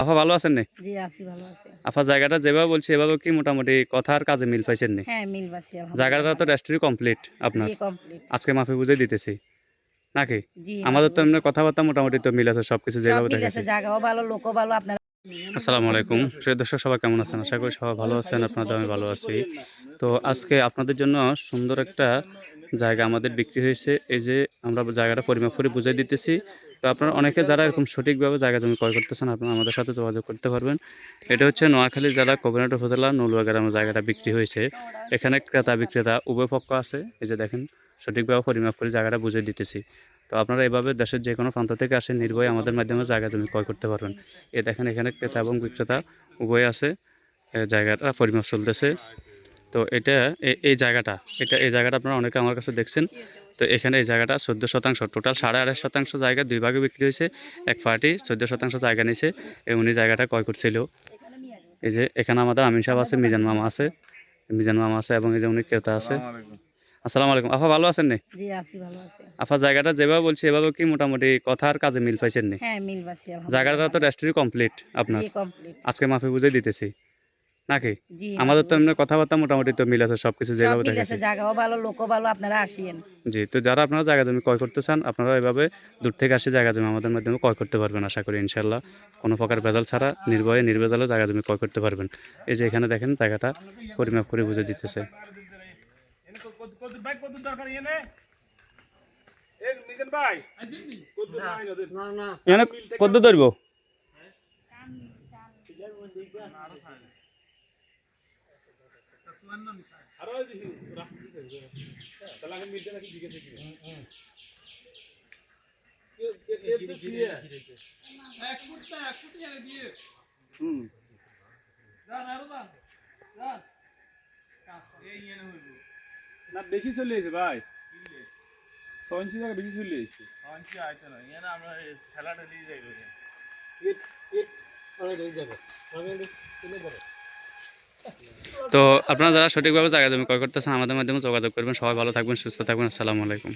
আপা ভালো আছেন নি? জি আছি, ভালো আছি। আপা জায়গাটা যেভাবে বলছি এভাবে কি মোটামুটি কথা আর কাজে মিল পাইছেন নি? হ্যাঁ, মিল পাচ্ছি জায়গাটা আলহামদুলিল্লাহ তো ভালো। রেস্ট্রি কমপ্লিট জি আপনার। কমপ্লিট। আজকে মাফি বুঝে দিতেছি নাকি? জি মাফি আমাদের তো এমনি বলতেছি। কথাবার্তা মোটামুটি তো মিল আছে সবকিছু সব যেভাবে মিল আছে, দেখেছি। জায়গাও ভালো, লোকও ভালো আপনারা। আসসালামু আলাইকুম প্রিয় দর্শক, সবাই কেমন আছেন? আশা করি সবাই ভালো আছেন, আপনাদের আমি ভালো আছি। তো আজকে আপনাদের জন্য সুন্দর একটা জায়গা আমাদের বিক্রি হয়েছে। এই যে আমরা জায়গাটা পরিমাপ করে বুঝিয়ে দিতেছি। তো আপনারা অনেকে যারা এরকম সঠিকভাবে জায়গা জমি ক্রয় করতেছেন, আপনারা আমাদের সাথে যোগাযোগ করতে পারবেন। এটা হচ্ছে নোয়াখালী জেলা কবিরহাট উপজেলা নলুয়া গ্রামে জায়গাটা বিক্রি হয়েছে। এখানে ক্রেতা বিক্রেতা উভয় পক্ষ আছে। এই যে দেখেন, সঠিকভাবে পরিমাপ করে জায়গাটা বুঝিয়ে দিতেছি। তো আপনারা এভাবে দেশের যে কোনো প্রান্ত থেকে আসেন, নির্ভয়ে আমাদের মাধ্যমে জায়গা জমি ক্রয় করতে পারবেন। এ দেখেন, এখানে ক্রেতা এবং বিক্রেতা উভয় আছে। জায়গাটা পরিমাপ চলতেছে। তো এটা এই জায়গাটা, এই জায়গাটা আপনারা অনেকে আমার কাছে দেখছেন। তো এখানে এই জায়গাটা 14% টোটাল 2.5% জায়গা দুই ভাগে বিক্রি হয়েছে। এক পার্টি 14% জায়গা নিয়েছে, উনি জায়গাটা ক্রয় করছিল। এই যে এখানে আমাদের আমিন সাহেব আছে, মিজান মামা আছে এবং এই যে উনি ক্রেতা আছে। আসসালামু আলাইকুম। আপা ভালো আছেন নি? জি আছি, ভালো আছি। আপা জায়গাটা যেভাবে বলছি এভাবে কি মোটামুটি কথা আর কাজে মিল পাইছেন নি? হ্যাঁ, মিল পাচ্ছি জায়গাটা আলহামদুলিল্লাহ তো ভালো। রেস্ট্রি কমপ্লিট জি আপনার। কমপ্লিট। আজকে মাফি বুঝে দিতেছি নাকি? জি মাফি আমাদের তো এমনি বলতেছি। কথাবার্তা মোটামুটি তো মিল আছে সবকিছু সব যেভাবে মিল আছে, দেখেছি। জায়গাও ভালো, লোকও ভালো, আপনারা আসিয়েন। জি, তো যারা আপনারা জায়গা জমি ক্রয় করতে চান, আপনারা এভাবে দূর থেকে আসে জায়গা জমি আমাদের মাধ্যমে ক্রয় করতে পারবেন আশা করি ইনশাল্লাহ। কোনো প্রকার ভেজাল ছাড়া নির্ভয়ে নির্ভেজালে জায়গা জমি ক্রয় করতে পারবেন। এই যে এখানে দেখেন জায়গাটা পরিমাপ করে বুঝে দিতেছে। এখানে কত ধরবো? না বেশি চলে এসে ভাই, 6 ইঞ্চি জায়গা বেশি চলে এসেছে। তো আপনারা যারা সঠিকভাবে জায়গা জমি ক্রয় করতেছেন আমাদের মাধ্যমে যোগাযোগ করবেন। সবাই ভালো থাকবেন, সুস্থ থাকবেন। আসসালামু আলাইকুম।